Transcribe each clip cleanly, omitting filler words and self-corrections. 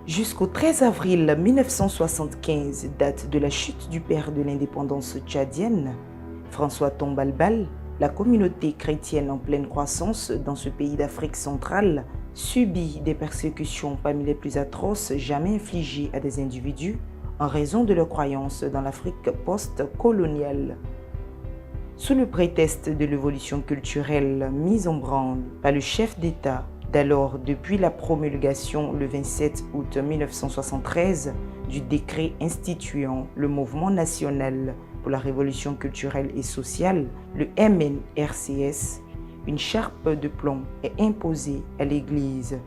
Jusqu'au 13 avril 1975, date de la chute du père de l'indépendance tchadienne, François Tombalbal, la communauté chrétienne en pleine croissance dans ce pays d'Afrique centrale subit des persécutions parmi les plus atroces jamais infligées à des individus en raison de leurs croyances dans l'Afrique post-coloniale. Sous le prétexte de l'évolution culturelle mise en branle par le chef d'État d'alors depuis la promulgation le 27 août 1973 du décret instituant le Mouvement national pour la révolution culturelle et sociale, le MNRCS, une charpe de plomb est imposée à l'Église.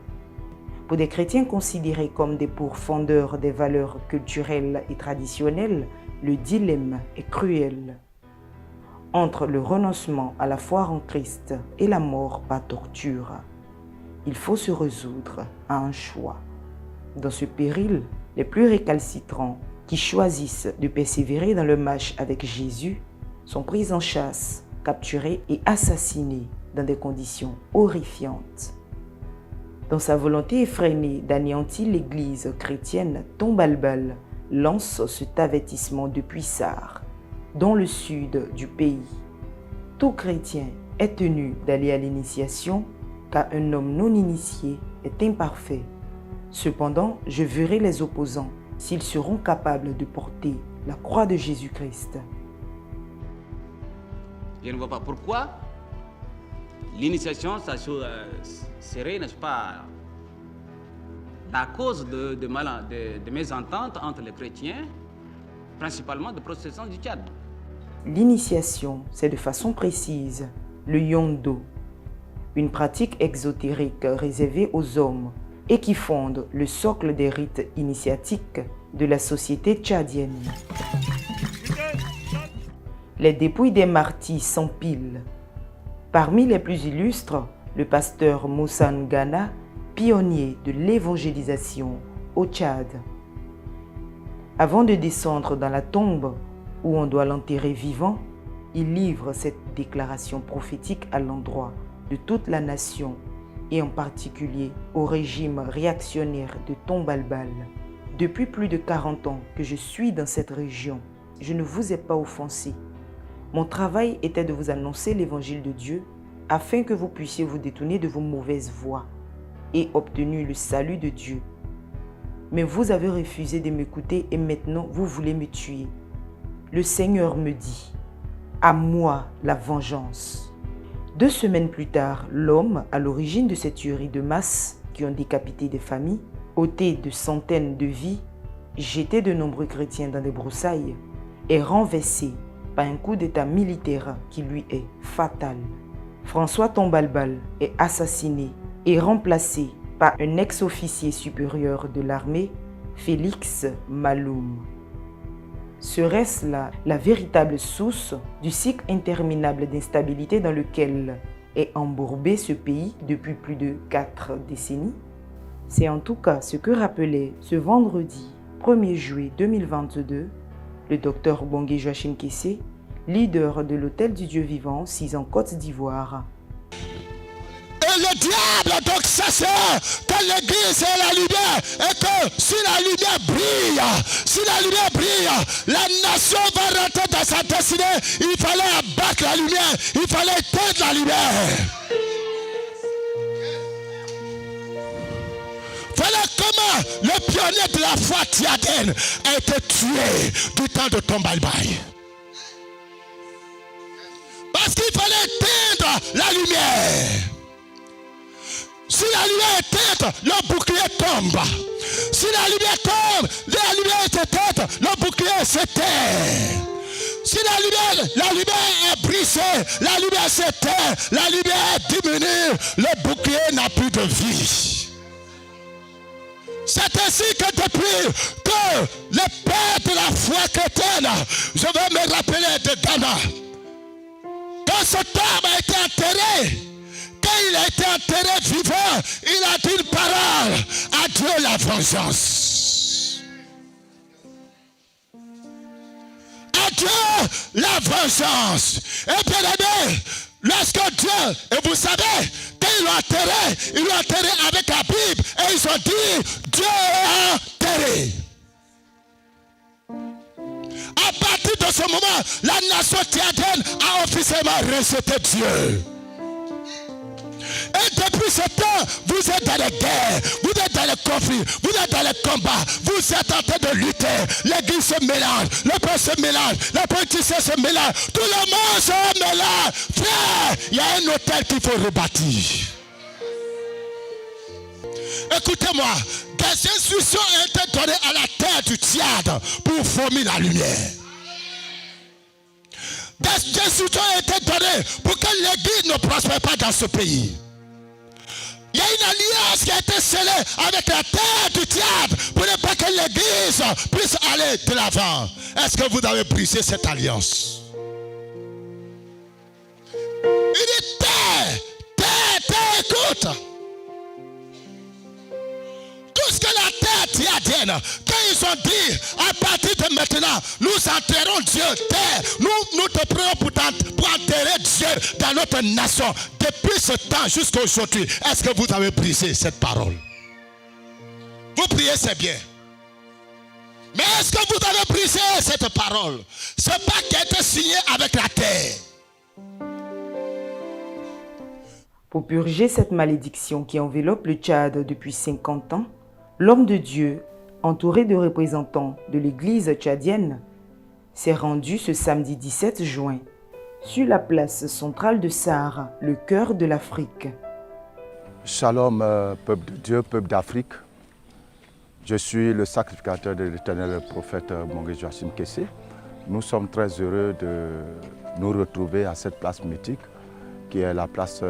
Pour des chrétiens considérés comme des pourfendeurs des valeurs culturelles et traditionnelles, le dilemme est cruel. Entre le renoncement à la foi en Christ et la mort par torture, il faut se résoudre à un choix. Dans ce péril, les plus récalcitrants qui choisissent de persévérer dans le match avec Jésus sont pris en chasse, capturés et assassinés dans des conditions horrifiantes. Dans sa volonté effrénée d'anéantir l'Église chrétienne, Tombalbal lance cet avertissement depuis Sarre, dans le sud du pays. Tout chrétien est tenu d'aller à l'initiation, car un homme non initié est imparfait. Cependant, je verrai les opposants s'ils seront capables de porter la croix de Jésus-Christ. Je ne vois pas pourquoi l'initiation, ça serait, n'est-ce pas, la cause de mésentente entre les chrétiens, principalement de protestants du Tchad. L'initiation, c'est de façon précise le yondo, une pratique exotérique réservée aux hommes et qui fonde le socle des rites initiatiques de la société tchadienne. Les dépouilles des martyrs s'empilent. Parmi les plus illustres, le pasteur Moussa Ngana, pionnier de l'évangélisation au Tchad. Avant de descendre dans la tombe où on doit l'enterrer vivant, il livre cette déclaration prophétique à l'endroit de toute la nation et en particulier au régime réactionnaire de Tombalbal. Depuis plus de 40 ans que je suis dans cette région, je ne vous ai pas offensé. Mon travail était de vous annoncer l'évangile de Dieu afin que vous puissiez vous détourner de vos mauvaises voies et obtenir le salut de Dieu. Mais vous avez refusé de m'écouter et maintenant vous voulez me tuer. Le Seigneur me dit, à moi la vengeance. 2 semaines plus tard, l'homme à l'origine de ces tueries de masse qui ont décapité des familles, ôté de centaines de vies, jeté de nombreux chrétiens dans des broussailles, est renversé par un coup d'état militaire qui lui est fatal. François Tombalbal est assassiné et remplacé par un ex-officier supérieur de l'armée, Félix Maloum. Serait-ce là la véritable source du cycle interminable d'instabilité dans lequel est embourbé ce pays depuis plus de 4 décennies? C'est en tout cas ce que rappelait ce vendredi 1er juillet 2022 le docteur Bongué Joachim Kessé, leader de l'Hôtel du Dieu Vivant, 6 en Côte d'Ivoire. Et le diable, donc ça c'est que l'église est la lumière et que si la lumière brille, la nation va rentrer dans sa destinée. Il fallait abattre la lumière, il fallait éteindre la lumière. Voilà comment le pionnier de la foi tchadienne a été tué du temps de Tombalbal. Parce qu'il fallait éteindre la lumière. Si la lumière est éteinte, le bouclier tombe. Si la lumière tombe, la lumière est éteinte, le bouclier s'éteint. Si la lumière est brisée, la lumière s'éteint, la lumière diminue, le bouclier n'a plus de vie. C'est ainsi que depuis que le père de la foi chrétienne, je vais me rappeler de Ghana, quand cet homme a été enterré, quand il a été enterré vivant, il a dit une parole, à Dieu la vengeance. À Dieu la vengeance. Et bien aimé, lorsque Dieu, et vous savez, quand ils l'ont enterré avec la Bible et ils ont dit Dieu est enterré. À partir de ce moment, la nation tchadienne a officiellement rejeté Dieu. Et depuis ce temps, vous êtes dans les guerres, vous êtes dans les conflits, vous êtes dans les combats, vous êtes en train de lutter. L'église se mélange, le peuple se mélange, les politiciens se mélangent, tout le monde se mélange. Frère, il y a un hôtel qu'il faut rebâtir. Écoutez-moi, des instructions ont été données à la terre du Tchad pour former la lumière. Des instructions ont été données pour que l'église ne prospère pas dans ce pays. Il y a une alliance qui a été scellée avec la terre du Tchad pour ne pas que l'église puisse aller de l'avant. Est-ce que vous avez brisé cette alliance? Il dit terre, écoute. Tout ce que la terre tchadienne, quand ils ont dit, à partir de maintenant, nous enterrons Dieu, terre, nous te prions pour enterrer Dieu dans notre nation. Depuis ce temps jusqu'à aujourd'hui, est-ce que vous avez brisé cette parole? Vous priez, c'est bien. Mais est-ce que vous avez brisé cette parole? Ce pacte qui a été signé avec la terre. Pour purger cette malédiction qui enveloppe le Tchad depuis 50 ans, l'homme de Dieu, entouré de représentants de l'église tchadienne, s'est rendu ce samedi 17 juin sur la place centrale de Sahara, le cœur de l'Afrique. Shalom, peuple de Dieu, peuple d'Afrique. Je suis le sacrificateur de l'Éternel, le prophète Mongué Joachim Kessé. Nous sommes très heureux de nous retrouver à cette place mythique, qui est la place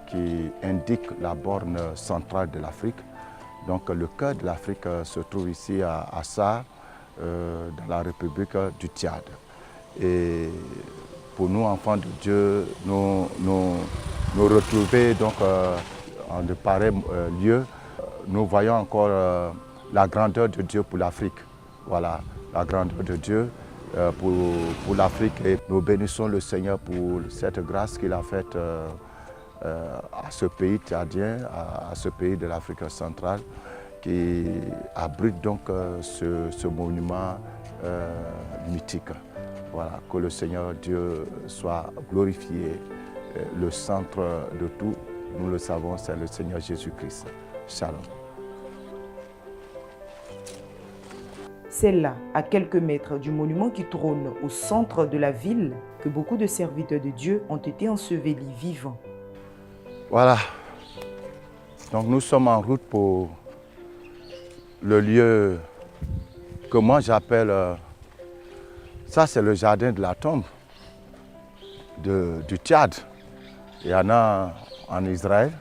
qui indique la borne centrale de l'Afrique. Donc le cœur de l'Afrique se trouve ici à Sahara, dans la République du Tchad. Et pour nous, enfants de Dieu, nous retrouver donc, en de pareils lieux, nous voyons encore la grandeur de Dieu pour l'Afrique. Voilà, la grandeur de Dieu pour l'Afrique. Et nous bénissons le Seigneur pour cette grâce qu'il a faite à ce pays tchadien, à ce pays de l'Afrique centrale, qui abrite donc ce monument mythique. Voilà, que le Seigneur Dieu soit glorifié. Le centre de tout, nous le savons, c'est le Seigneur Jésus-Christ. Shalom. C'est là, à quelques mètres du monument qui trône au centre de la ville, que beaucoup de serviteurs de Dieu ont été ensevelis vivants. Voilà. Donc nous sommes en route pour le lieu que moi j'appelle, ça c'est le jardin de la tombe du Tchad. Il y en a en Israël,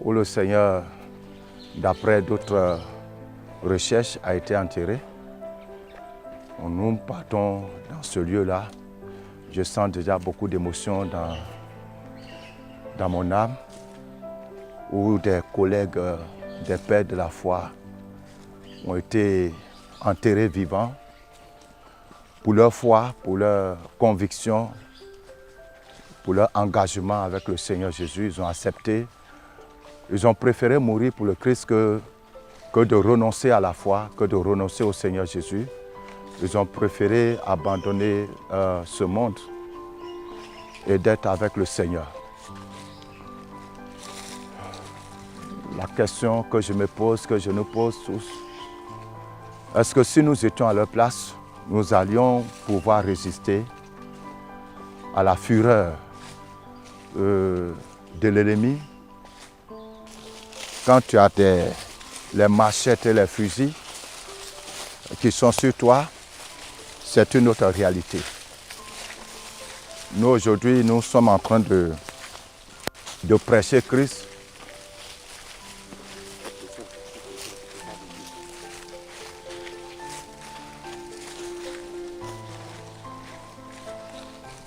où le Seigneur, d'après d'autres recherches, a été enterré. Nous partons dans ce lieu-là. Je sens déjà beaucoup d'émotions dans mon âme, où des collègues, des pères de la foi ont été enterrés vivants pour leur foi, pour leur conviction, pour leur engagement avec le Seigneur Jésus. Ils ont accepté, ils ont préféré mourir pour le Christ que de renoncer à la foi, que de renoncer au Seigneur Jésus. Ils ont préféré abandonner ce monde et d'être avec le Seigneur. La question que je me pose, que je nous pose tous, est-ce que si nous étions à leur place, nous allions pouvoir résister à la fureur de l'ennemi? Quand tu as les machettes et les fusils qui sont sur toi, c'est une autre réalité. Nous, aujourd'hui, nous sommes en train de prêcher Christ.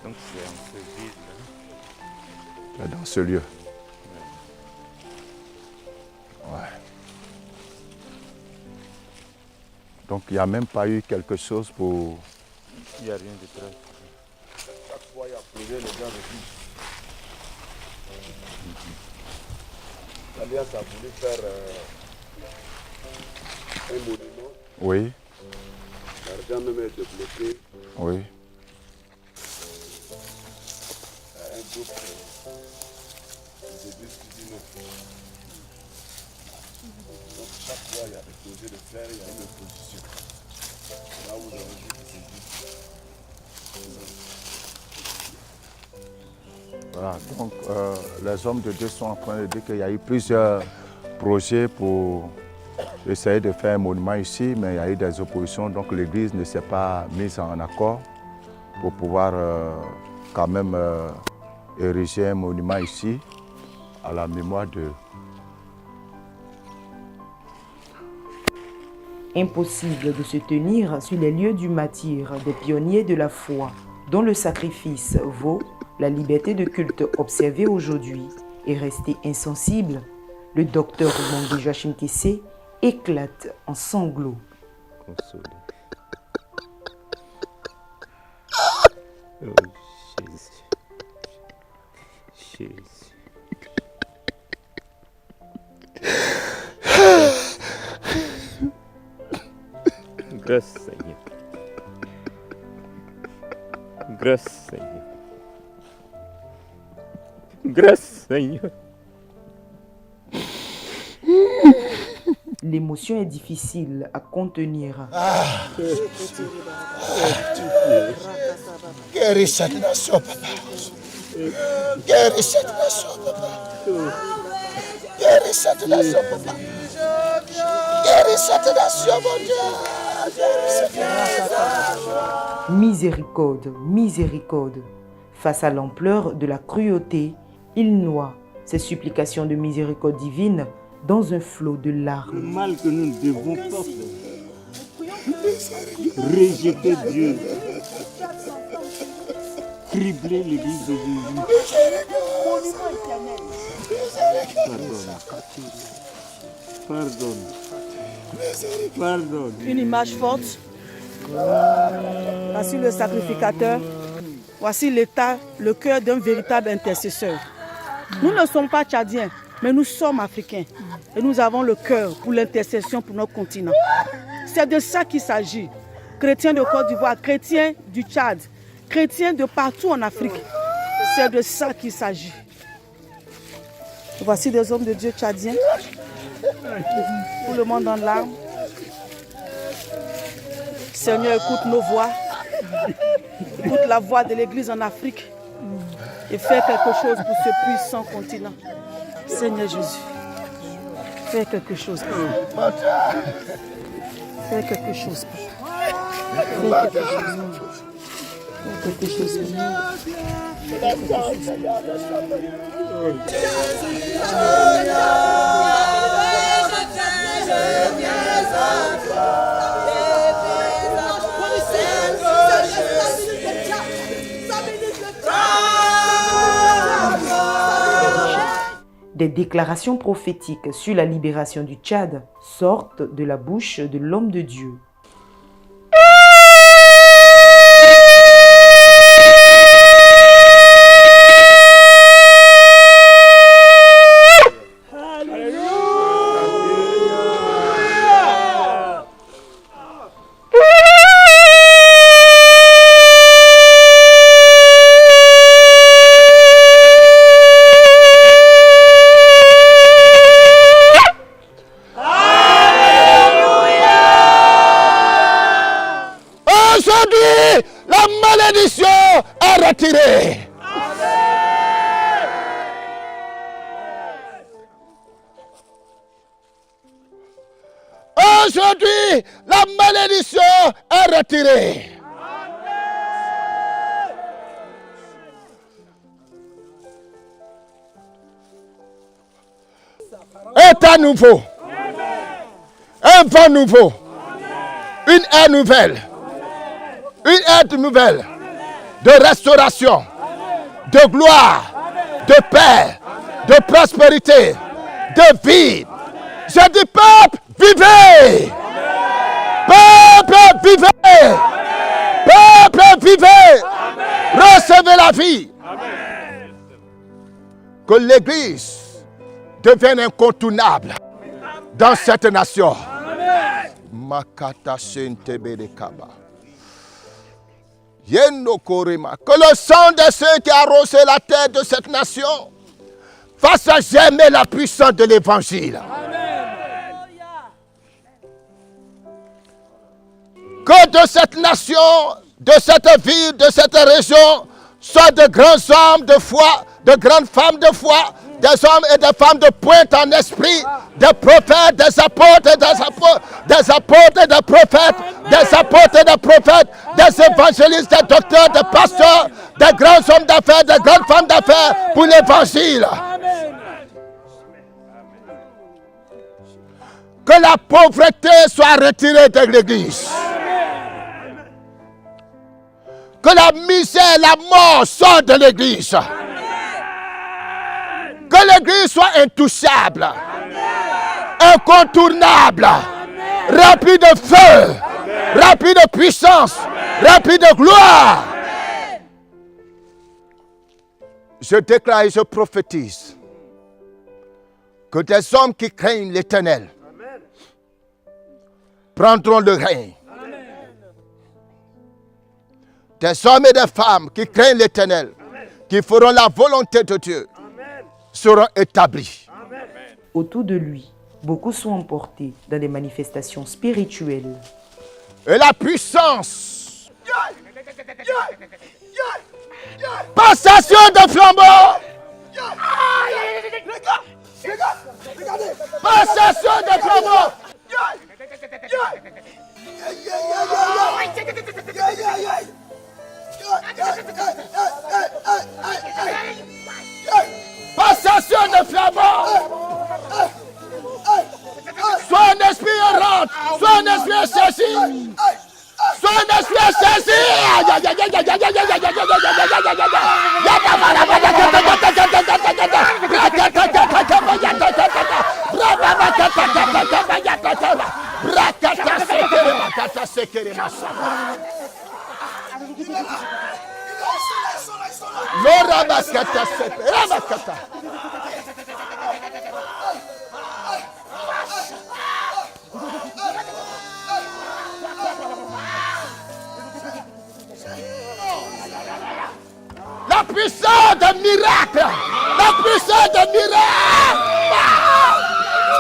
Donc c'est un peu vide là. Dans ce lieu. Ouais. Donc il n'y a même pas eu quelque chose pour... Il n'y a rien de grave. Chaque fois, il y a pleuvé, les gens refusent. l'Alliance a voulu faire un monument. Oui, L'argent même est débloqué oui. à un groupe des églises qui dit non. Donc chaque fois il y a des projets de faire, il y a une opposition. Là vous avez vu que c'est juste. Voilà, donc les hommes de Dieu sont en train de dire qu'il y a eu plusieurs projets pour essayer de faire un monument ici, mais il y a eu des oppositions, donc l'église ne s'est pas mise en accord pour pouvoir quand même ériger un monument ici à la mémoire de... Impossible de se tenir sur les lieux du martyre des pionniers de la foi, dont le sacrifice vaut la liberté de culte observée aujourd'hui est resté insensible. Le docteur Mongué Joachim Kessé éclate en sanglots. Consolé. Oh Jésus. Jésus. Grâce Seigneur. Grâce Seigneur. Grâce Seigneur. L'émotion est difficile à contenir. Guéris cette nation, papa. Guéris cette nation, papa. Guéris cette nation, papa. Guéris cette nation, mon Dieu. Miséricorde, miséricorde. Face à l'ampleur de la cruauté, il noie ses supplications de miséricorde divine dans un flot de Le larmes. mal que nous ne devons pas faire. Rejeter Dieu. Cribler l'église de Jésus. Pardonne. Pardonne. Une image forte. Voici le sacrificateur. Voici l'état, le cœur d'un véritable intercesseur. Nous ne sommes pas tchadiens, mais nous sommes africains. Et nous avons le cœur pour l'intercession pour notre continent. C'est de ça qu'il s'agit. Chrétiens de Côte d'Ivoire, chrétiens du Tchad, chrétiens de partout en Afrique. C'est de ça qu'il s'agit. Voici des hommes de Dieu tchadiens. Tout le monde en larmes. Seigneur, écoute nos voix. Écoute la voix de l'Église en Afrique. Et fais quelque chose pour ce puissant continent. Seigneur Jésus, fais quelque chose. Papa. Fais quelque chose. Papa. Fais quelque chose. Fais quelque chose. Des déclarations prophétiques sur la libération du Tchad sortent de la bouche de l'homme de Dieu. Aujourd'hui, la malédiction est retirée. Aujourd'hui, la malédiction est retirée. Un temps nouveau, un vent nouveau, une ère nouvelle. Une ère nouvelle de restauration, de gloire, de paix, de prospérité, de vie. Je dis peuple, vivez! Peuple, vivez! Peuple, vivez! Recevez la vie. Que l'Église devienne incontournable dans cette nation. Makata Shentebele Kaba. Yeno Korima. Que le sang de ceux qui arrosent la terre de cette nation fasse germer la puissance de l'évangile. Que de cette nation, de cette ville, de cette région, soient de grands hommes de foi, de grandes femmes de foi, des hommes et des femmes de pointe en esprit, des prophètes, des apôtres, des apôtres, des prophètes, des apôtres, des prophètes, des évangélistes, des docteurs, des pasteurs, des grands hommes d'affaires, des grandes femmes d'affaires pour l'évangile. Que la pauvreté soit retirée de l'église. Que la misère, la mort sortent de l'église. Que l'église soit intouchable, incontournable, remplie de feu, remplie de puissance, remplie de gloire. Je déclare et je prophétise que des hommes qui craignent l'Éternel prendront le règne. Des hommes et des femmes qui craignent l'Éternel, qui feront la volonté de Dieu, seront établis. Autour de lui, beaucoup sont emportés dans des manifestations spirituelles. Et la puissance, passation de flambeau, passation de flambeau, passation de flambeau. Soit un esprit rentre, soit un esprit saisi, soit un esprit saisi. La puissance de miracle, la puissance de miracle,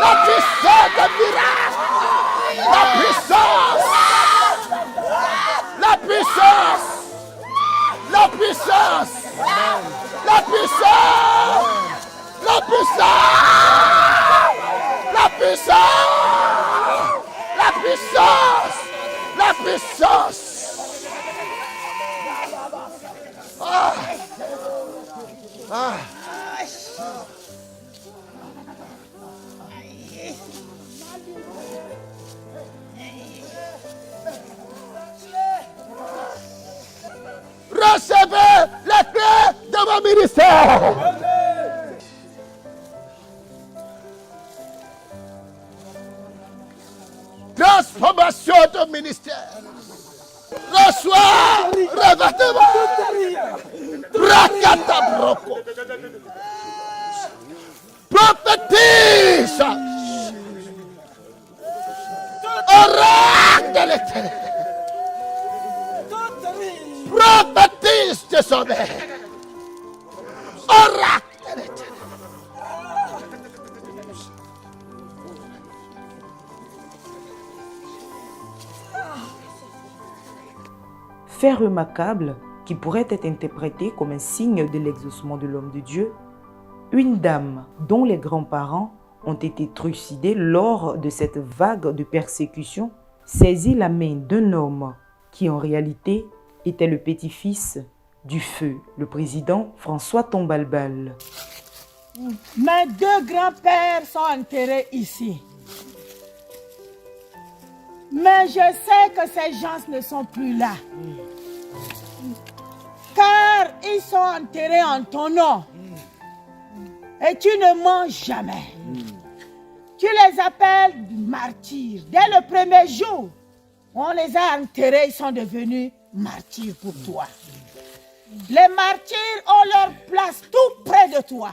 la puissance de miracle, la puissance, la puissance, la puissance, la puissance, la puissance, la puissance, la puissance, la puissance. Ah. Ah. Recevez les clés de mon ministère. Transformation de ministère. Reçois, revêtement. Rakata broko. Prophétise. Oracle de l'Éternel. Prophétise désormais. Oracle de l'Éternel. Fait remarquable qui pourrait être interprété comme un signe de l'exaucement de l'homme de Dieu, une dame dont les grands-parents ont été trucidés lors de cette vague de persécution saisit la main d'un homme qui en réalité était le petit-fils du feu, le président François Tombalbal. Mes deux grands-pères sont enterrés ici. Mais je sais que ces gens ne sont plus là. Car ils sont enterrés en ton nom. Et tu ne mens jamais. Tu les appelles martyrs. Dès le premier jour, on les a enterrés, ils sont devenus martyrs pour toi. Les martyrs ont leur place tout près de toi.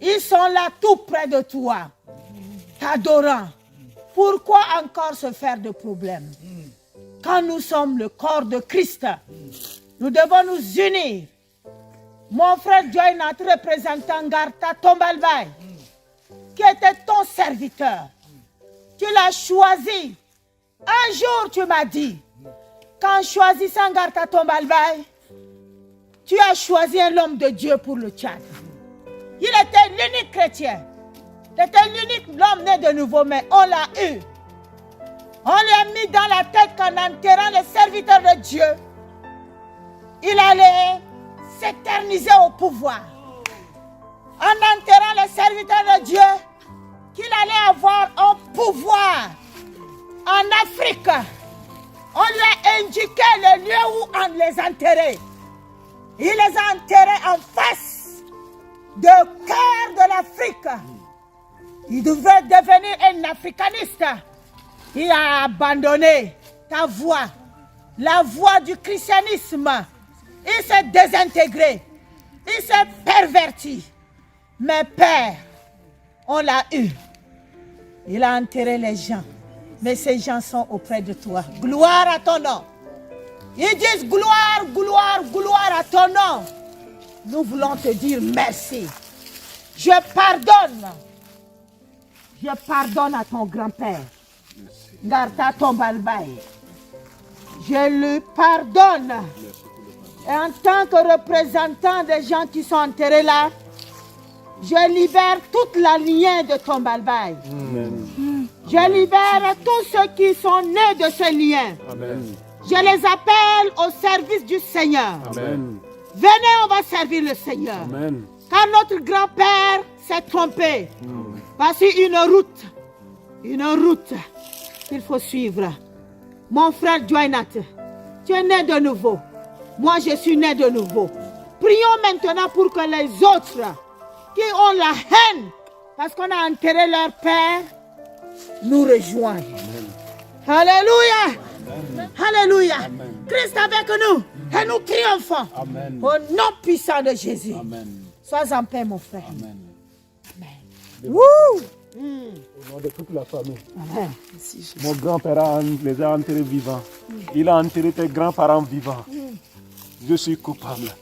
Ils sont là tout près de toi, t'adorant. Pourquoi encore se faire de problèmes? Quand nous sommes le corps de Christ, nous devons nous unir. Mon frère Joy, notre représentant Garta Tombalbaye, qui était ton serviteur, tu l'as choisi. Un jour, tu m'as dit, qu'en choisissant Garta Tombalbaye, tu as choisi un homme de Dieu pour le Tchad. Il était l'unique chrétien. Il était l'unique homme né de nouveau, mais on l'a eu. On lui a mis dans la tête qu'en enterrant le serviteur de Dieu, il allait s'éterniser au pouvoir. En enterrant le serviteur de Dieu, qu'il allait avoir un pouvoir en Afrique. On lui a indiqué le lieu où on les enterrait. Il les a enterrés en face du cœur de l'Afrique. Il devait devenir un africaniste. Il a abandonné ta voie, la voie du christianisme. Il s'est désintégré. Il s'est perverti. Mais Père, on l'a eu. Il a enterré les gens. Mais ces gens sont auprès de toi. Gloire à ton nom. Ils disent gloire, gloire, gloire à ton nom. Nous voulons te dire merci. Je pardonne. Je pardonne à ton grand-père, Garta Tombalbaye. Je lui pardonne. Et en tant que représentant des gens qui sont enterrés là, je libère toute la lignée de Tombalbaye. Je libère tous ceux qui sont nés de ce lien. Amen. Je les appelle au service du Seigneur. Amen. Venez, on va servir le Seigneur. Amen. Car notre grand-père s'est trompé. Voici une route qu'il faut suivre. Mon frère Joynat, tu es né de nouveau. Moi, je suis né de nouveau. Prions maintenant pour que les autres qui ont la haine, parce qu'on a enterré leur père, nous rejoignent. Alléluia. Alléluia. Christ avec nous et nous triomphons. Amen. Au nom puissant de Jésus. Amen. Sois en paix, mon frère. Amen. Wouh! Au nom de toute la famille. Amen. Mon grand-père les a enterrés vivants. Il a enterré tes grands-parents vivants. Je suis coupable.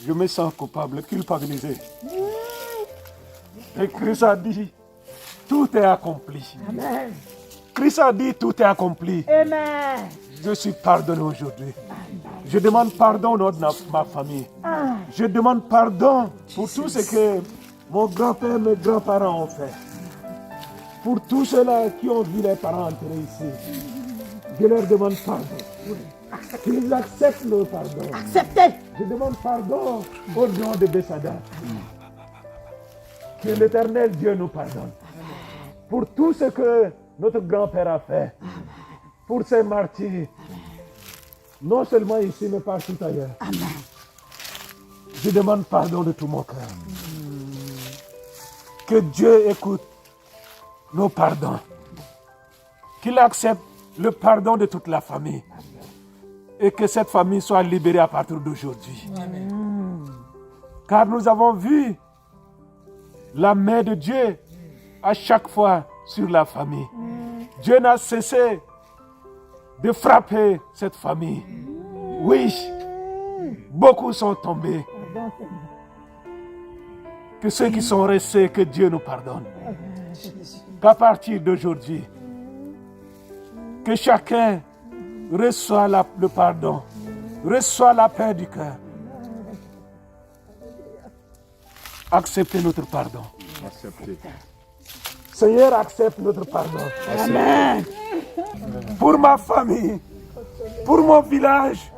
Je me sens coupable, culpabilisé. Et Christ a dit, tout est accompli. Amen. Christ a dit, tout est accompli. Amen. Je suis pardonné aujourd'hui. Je demande pardon au nom de ma famille. Je demande pardon pour tout ce que mon grand-père et mes grands-parents ont fait. Pour tous ceux-là qui ont vu les parents enterrés ici. Je leur demande pardon. Qu'ils acceptent le pardon. Acceptez. Je demande pardon au nom de Bessada. Que l'Éternel Dieu nous pardonne. Pour tout ce que notre grand-père a fait. Pour ces martyrs. Non seulement ici, mais partout ailleurs. Amen. Je demande pardon de tout mon cœur. Que Dieu écoute nos pardons. Qu'il accepte le pardon de toute la famille. Et que cette famille soit libérée à partir d'aujourd'hui. Car nous avons vu la main de Dieu à chaque fois sur la famille. Dieu n'a cessé de frapper cette famille. Oui, beaucoup sont tombés. Que ceux qui sont restés, que Dieu nous pardonne. Qu'à partir d'aujourd'hui, que chacun reçoit le pardon, reçoit la paix du cœur. Acceptez notre pardon. Acceptez. Seigneur, accepte notre pardon. Amen. Pour ma famille, pour mon village,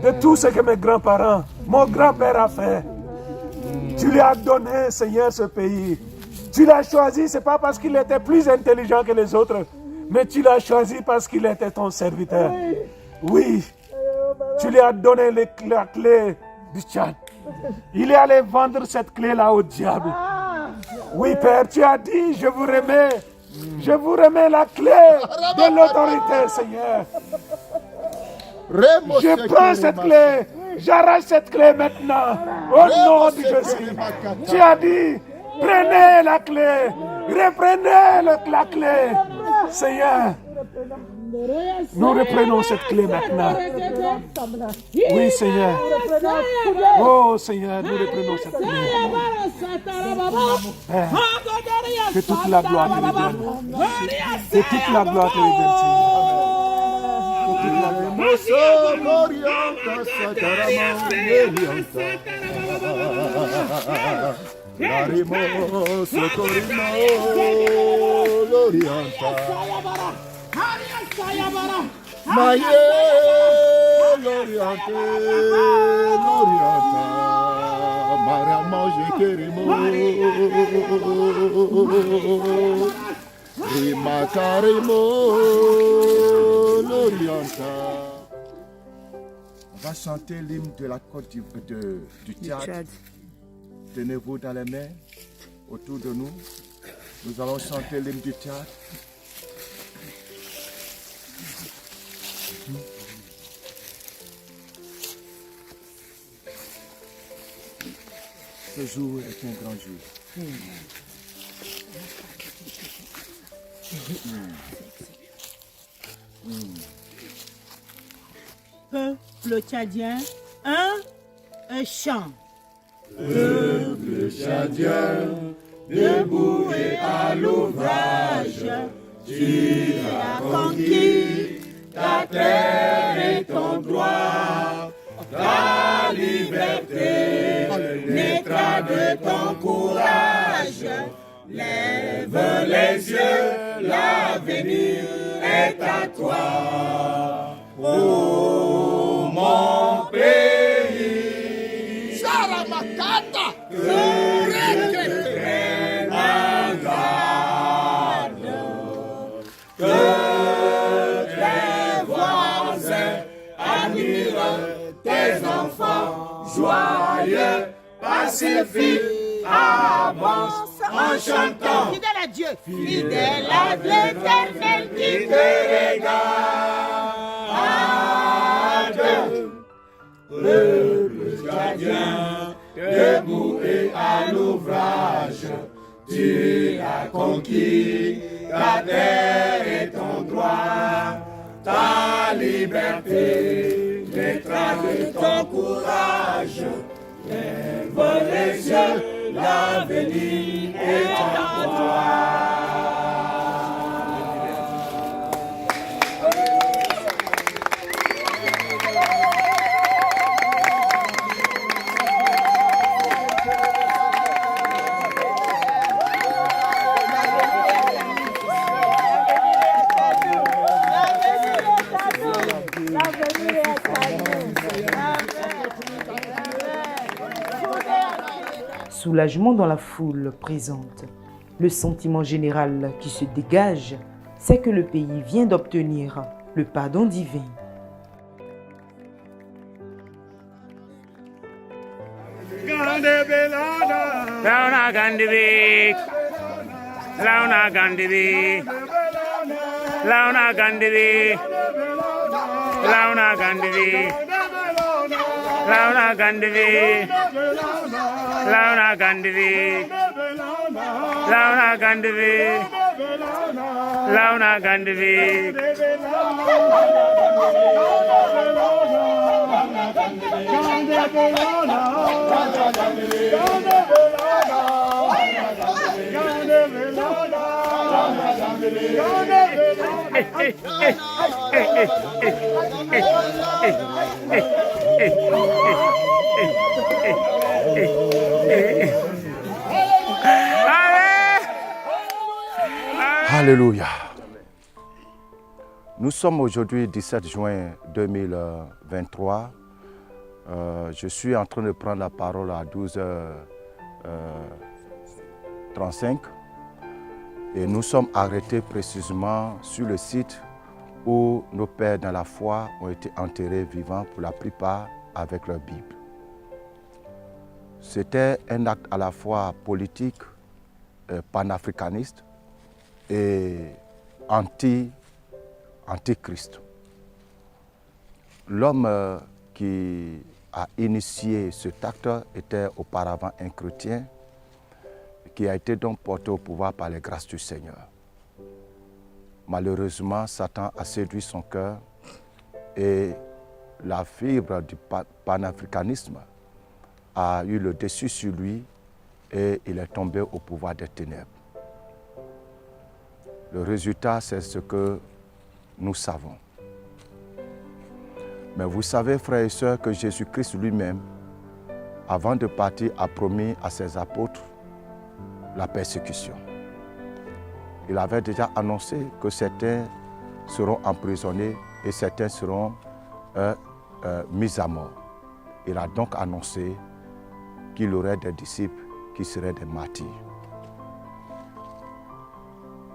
de tout ce que mes grands-parents, mon grand-père a fait. Tu lui as donné, Seigneur, ce pays. Tu l'as choisi, ce n'est pas parce qu'il était plus intelligent que les autres, mais tu l'as choisi parce qu'il était ton serviteur. Oui, tu lui as donné la clé du Tchad. Il est allé vendre cette clé-là au diable. Oui, Père, tu as dit, je vous remets la clé de l'autorité, Seigneur. Je prends cette clé J'arrache cette clé maintenant. Au nom de Jésus. Tu as dit, prenez la clé. Reprenez la clé. Seigneur, nous reprenons cette clé maintenant. Oui, Seigneur. Oh, Seigneur, nous reprenons cette clé. Père, que toute la gloire te revienne. Que toute la gloire te revienne, Seigneur. Que toute la On va chanter l'hymne de la côte du Tchad. Tenez-vous dans les mains autour de nous. Nous allons chanter l'hymne du Tchad. Ce jour est un grand jour. Peuple tchadien, un chant. Peuple tchadien, debout et à l'ouvrage, tu as conquis ta terre et ton droit, ta liberté naîtra de ton courage. Lève les yeux, l'avenir est à toi. Oh mon pays, Charamakata, que Dieu te prenne en garde, que tes voisins admirent tes enfants joyeux, pacifiques, avance en chantant. Fidèle à Dieu, fidèle à l'Éternel qui te regarde. Peuple tchadien, debout et à l'ouvrage, tu as conquis ta terre et ton droit, ta liberté naîtra de ton courage. Lève les yeux, l'avenir est à toi. Soulagement dans la foule présente. Le sentiment général qui se dégage, c'est que le pays vient d'obtenir le pardon divin. Launa Gandivi, Launa Gandivi, Launa Gandivi, Launa Gandivi, Launa Gandivi, Launa Gandivi, Launa Gandivi, Launa Gandivi. Alléluia. Nous sommes aujourd'hui 17 juin 2023. Je suis en train de prendre la parole à 12h35 et nous sommes arrêtés précisément sur le site où nos pères dans la foi ont été enterrés vivants pour la plupart avec leur Bible. C'était un acte à la fois politique, panafricaniste et anti-Christ. L'homme qui a initié cet acte était auparavant un chrétien qui a été donc porté au pouvoir par les grâces du Seigneur. Malheureusement, Satan a séduit son cœur et la fibre du panafricanisme a eu le dessus sur lui et il est tombé au pouvoir des ténèbres. Le résultat, c'est ce que nous savons. Mais vous savez, frères et sœurs, que Jésus-Christ lui-même, avant de partir, a promis à ses apôtres la persécution. Il avait déjà annoncé que certains seront emprisonnés et certains seront mis à mort. Il a donc annoncé qu'il y aurait des disciples qui seraient des martyrs.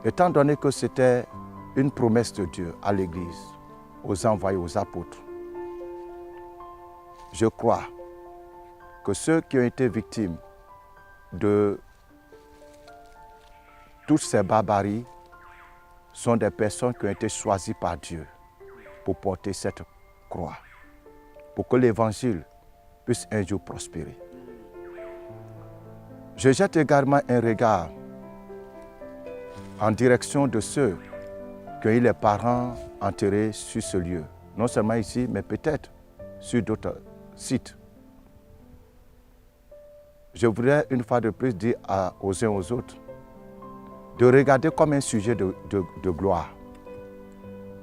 Étant donné que c'était une promesse de Dieu à l'Église, aux envoyés, aux apôtres, je crois que ceux qui ont été victimes de toutes ces barbaries sont des personnes qui ont été choisies par Dieu pour porter cette croix, pour que l'Évangile puisse un jour prospérer. Je jette également un regard en direction de ceux qui ont eu les parents enterrés sur ce lieu, non seulement ici, mais peut-être sur d'autres sites. Je voudrais une fois de plus dire aux uns aux autres de regarder comme un sujet de gloire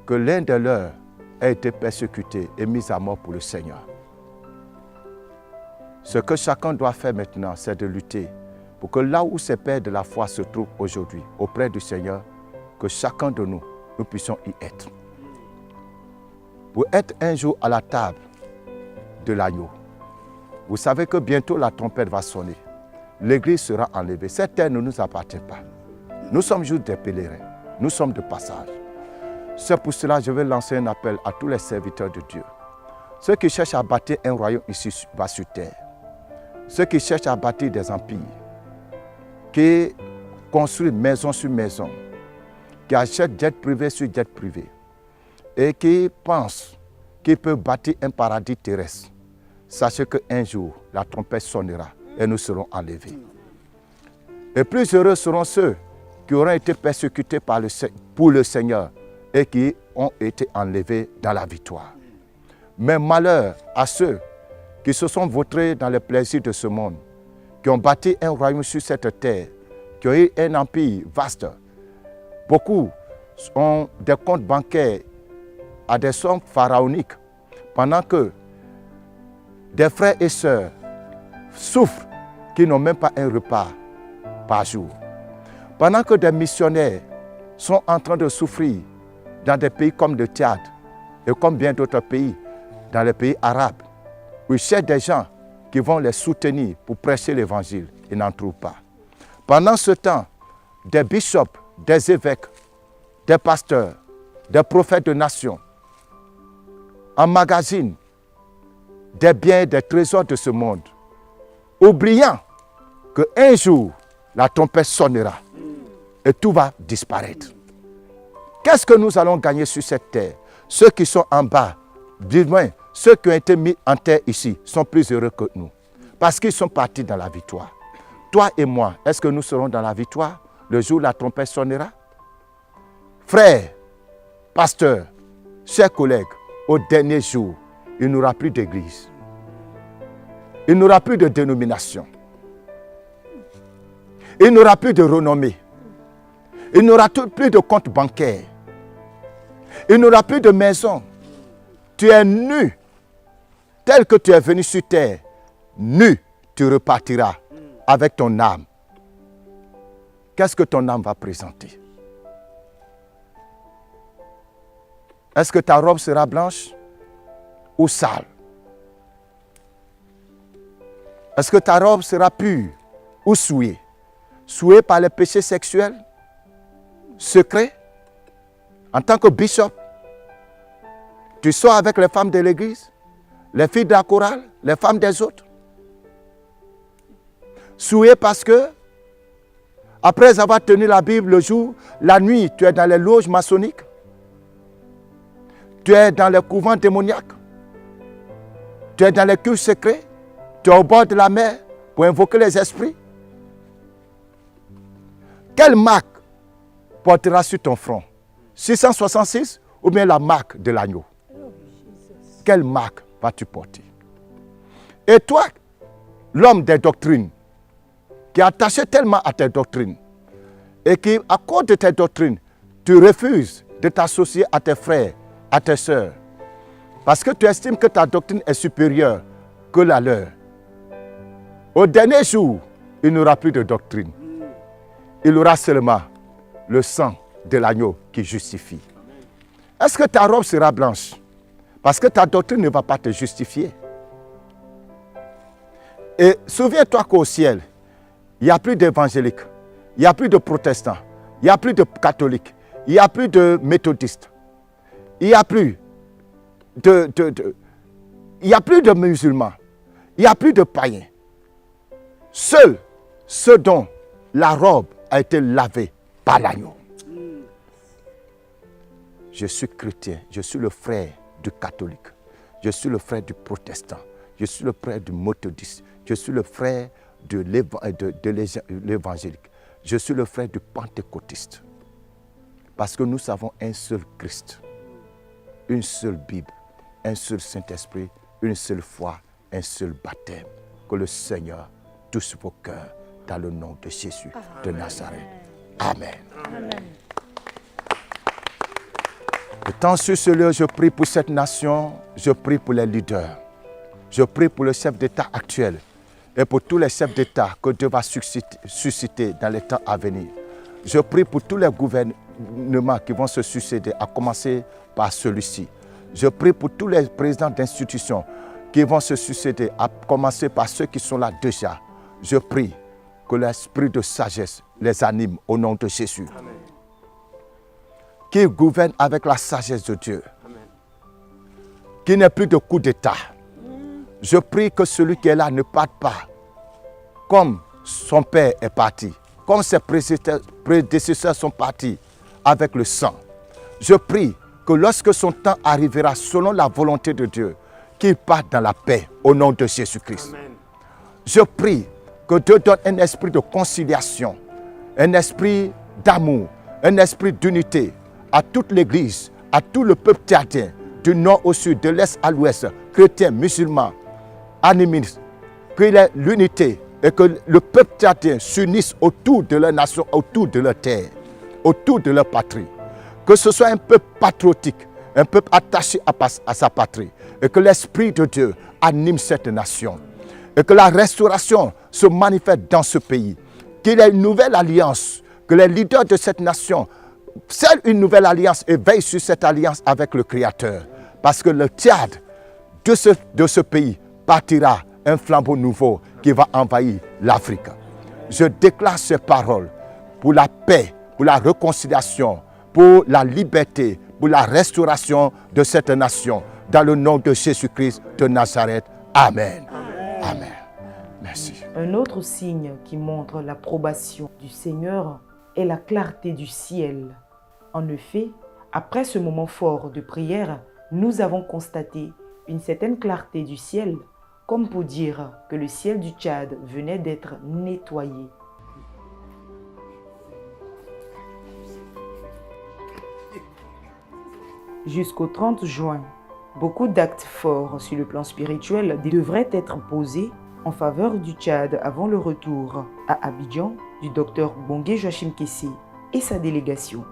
que l'un de leurs a été persécuté et mis à mort pour le Seigneur. Ce que chacun doit faire maintenant, c'est de lutter pour que là où ces pères de la foi se trouvent aujourd'hui, auprès du Seigneur, que chacun de nous, nous puissions y être. Pour être un jour à la table de l'agneau. Vous savez que bientôt la trompette va sonner. L'Église sera enlevée. Cette terre ne nous appartient pas. Nous sommes juste des pèlerins. Nous sommes de passage. C'est pour cela que je vais lancer un appel à tous les serviteurs de Dieu. Ceux qui cherchent à bâtir un royaume ici bas sur terre. Ceux qui cherchent à bâtir des empires. Qui construisent maison sur maison. Qui achètent jet privé sur jet privé. Et qui pensent qu'ils peuvent bâtir un paradis terrestre. Sachez qu'un jour, la trompette sonnera et nous serons enlevés. Et plus heureux seront ceux qui auront été persécutés pour le Seigneur et qui ont été enlevés dans la victoire. Mais malheur à ceux qui se sont vautrés dans les plaisirs de ce monde, qui ont bâti un royaume sur cette terre, qui ont eu un empire vaste. Beaucoup ont des comptes bancaires à des sommes pharaoniques, pendant que des frères et sœurs souffrent qui n'ont même pas un repas par jour. Pendant que des missionnaires sont en train de souffrir dans des pays comme le Tchad et comme bien d'autres pays, dans les pays arabes, où ils cherchent des gens qui vont les soutenir pour prêcher l'évangile, ils n'en trouvent pas. Pendant ce temps, des bishops, des évêques, des pasteurs, des prophètes de nations emmagasinent des biens, des trésors de ce monde, oubliant qu'un jour, la trompette sonnera et tout va disparaître. Qu'est-ce que nous allons gagner sur cette terre? Ceux qui sont en bas, du moins, ceux qui ont été mis en terre ici, sont plus heureux que nous, parce qu'ils sont partis dans la victoire. Toi et moi, est-ce que nous serons dans la victoire le jour où la trompette sonnera? Frères, pasteurs, chers collègues, au dernier jour, il n'y aura plus d'église. Il n'y aura plus de dénomination. Il n'y aura plus de renommée. Il n'y aura plus de compte bancaire. Il n'y aura plus de maison. Tu es nu. Tel que tu es venu sur terre, nu, tu repartiras avec ton âme. Qu'est-ce que ton âme va présenter? Est-ce que ta robe sera blanche ou sale? Est-ce que ta robe sera pure ou souillée? Souillée par les péchés sexuels, secrets? En tant que bishop, tu sors avec les femmes de l'église, les filles de la chorale, les femmes des autres. Souillée parce que, après avoir tenu la Bible le jour, la nuit, tu es dans les loges maçonniques. Tu es dans les couvents démoniaques. Tu es dans les cultes secrets. Tu es au bord de la mer pour invoquer les esprits. Quelle marque portera sur ton front? 666 ou bien la marque de l'agneau? Quelle marque vas-tu porter? Et toi, l'homme des doctrines, qui est attaché tellement à tes doctrines, et qui, à cause de tes doctrines, tu refuses de t'associer à tes frères, à tes sœurs, parce que tu estimes que ta doctrine est supérieure que la leur. Au dernier jour, il n'y aura plus de doctrine. Il y aura seulement le sang de l'agneau qui justifie. Est-ce que ta robe sera blanche? Parce que ta doctrine ne va pas te justifier. Et souviens-toi qu'au ciel, il n'y a plus d'évangéliques, il n'y a plus de protestants, il n'y a plus de catholiques, il n'y a plus de méthodistes, il n'y a plus il n'y a plus de musulmans, il n'y a plus de païens. Seuls ceux dont la robe a été lavée par l'agneau. Je suis chrétien, je suis le frère du catholique, je suis le frère du protestant, je suis le frère du méthodiste, je suis le frère de l'évangélique, je suis le frère du pentecôtiste. Parce que nous avons un seul Christ, une seule Bible, un seul Saint-Esprit, une seule foi, un seul baptême. Que le Seigneur touche vos cœurs dans le nom de Jésus de Nazareth. Amen. Amen. Étant sur ce lieu, je prie pour cette nation, je prie pour les leaders, je prie pour le chef d'État actuel et pour tous les chefs d'État que Dieu va susciter dans les temps à venir. Je prie pour tous les gouvernements qui vont se succéder, à commencer par celui-ci. Je prie pour tous les présidents d'institutions qui vont se succéder, à commencer par ceux qui sont là déjà. Je prie que l'esprit de sagesse les anime au nom de Jésus. Amen. Qu'ils gouvernent avec la sagesse de Dieu. Amen. Qu'il n'y ait plus de coup d'État. Je prie que celui qui est là ne parte pas comme son père est parti, comme ses prédécesseurs sont partis avec le sang. Je prie que lorsque son temps arrivera selon la volonté de Dieu, qu'il parte dans la paix au nom de Jésus-Christ. Je prie que Dieu donne un esprit de conciliation, un esprit d'amour, un esprit d'unité à toute l'Église, à tout le peuple tchadien, du nord au sud, de l'est à l'ouest, chrétiens, musulmans, animistes, qu'il y ait l'unité et que le peuple tchadien s'unisse autour de leur nation, autour de leur terre, autour de leur patrie. Que ce soit un peuple patriotique, un peuple attaché à sa patrie, et que l'Esprit de Dieu anime cette nation, et que la restauration se manifeste dans ce pays, qu'il y ait une nouvelle alliance, que les leaders de cette nation scellent une nouvelle alliance et veillent sur cette alliance avec le Créateur. Parce que le Tchad de ce pays partira un flambeau nouveau qui va envahir l'Afrique. Je déclare ces paroles pour la paix, pour la réconciliation, pour la liberté, pour la restauration de cette nation. Dans le nom de Jésus-Christ de Nazareth. Amen. Amen. Amen. Merci. Un autre signe qui montre l'approbation du Seigneur est la clarté du ciel. En effet, après ce moment fort de prière, nous avons constaté une certaine clarté du ciel, comme pour dire que le ciel du Tchad venait d'être nettoyé. Jusqu'au 30 juin, beaucoup d'actes forts sur le plan spirituel devraient être posés en faveur du Tchad avant le retour à Abidjan du docteur Bongué Joachim Kessé et sa délégation.